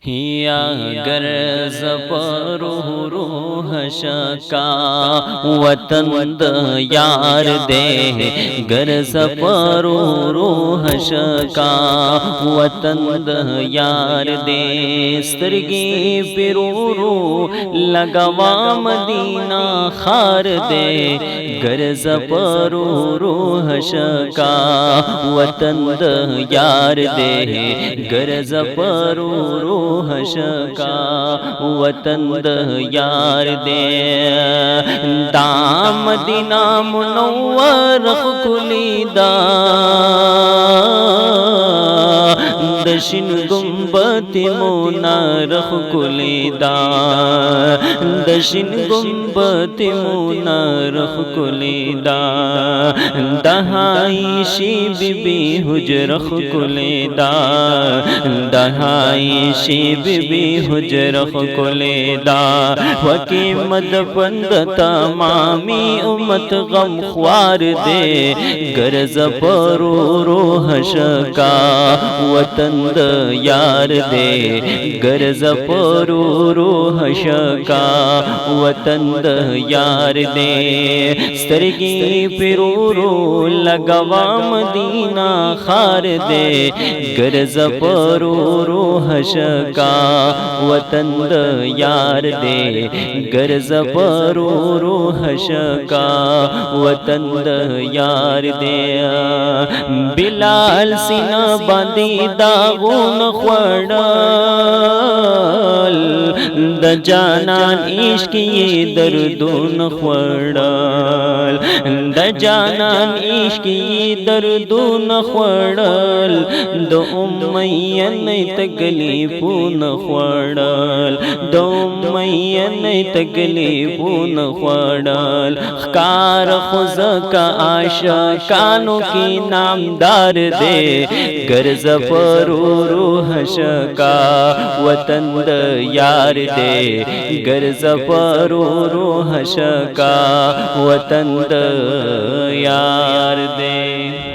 हिया गर ज़फ़रूह रूह शका वतन द यार दे गर ज़फ़रूह रूह शका वतन द यार दे स्तरगी पिरूरू लगवा मदीना खार दे गर ज़फ़रूह रूह शका वतन द यार दे गर ज़फ़रूह रूह शका वतन द यार दे दाम मदीना मुनव्वर खुलीदा दशिन गुंबत मुनारख कुलीदा दशिन गुंबत मुनारख कुलीदा दहाई शी बीबी हुजरख कुलीदा दहाई शी बीबी हुजरख कुलीदा वकी मद बंद तमामी उम्मत गम ख्वार दे गर ज़फ़रूह रूह शका वतन द यार दे गर ज़फ़रूह रूह शका वतन द यार दे स्तरगी पिरूरू लगवा मदीना खार दे गर ज़फ़रूह रूह शका वतन द यार दे गर ज़फ़रूह रूह शका वतन द यार दे बिलाल सीना बांधी दागुन ख्वड़ल द जानान इश्क ये दर्दुन ख्वड़ल द जानान इश्क ये दर्दुन ख्वड़ल द उम्मयन तकलीफुन ख्वड़ल द उम्मयन तकलीफुन ख्वड़ल कार खुज़ का आशिकानों की नामदार दे गर ज़फ़रूह रूह शका वतन द यार दे गर ज़फ़रूह रूह शका वतन द यार दे।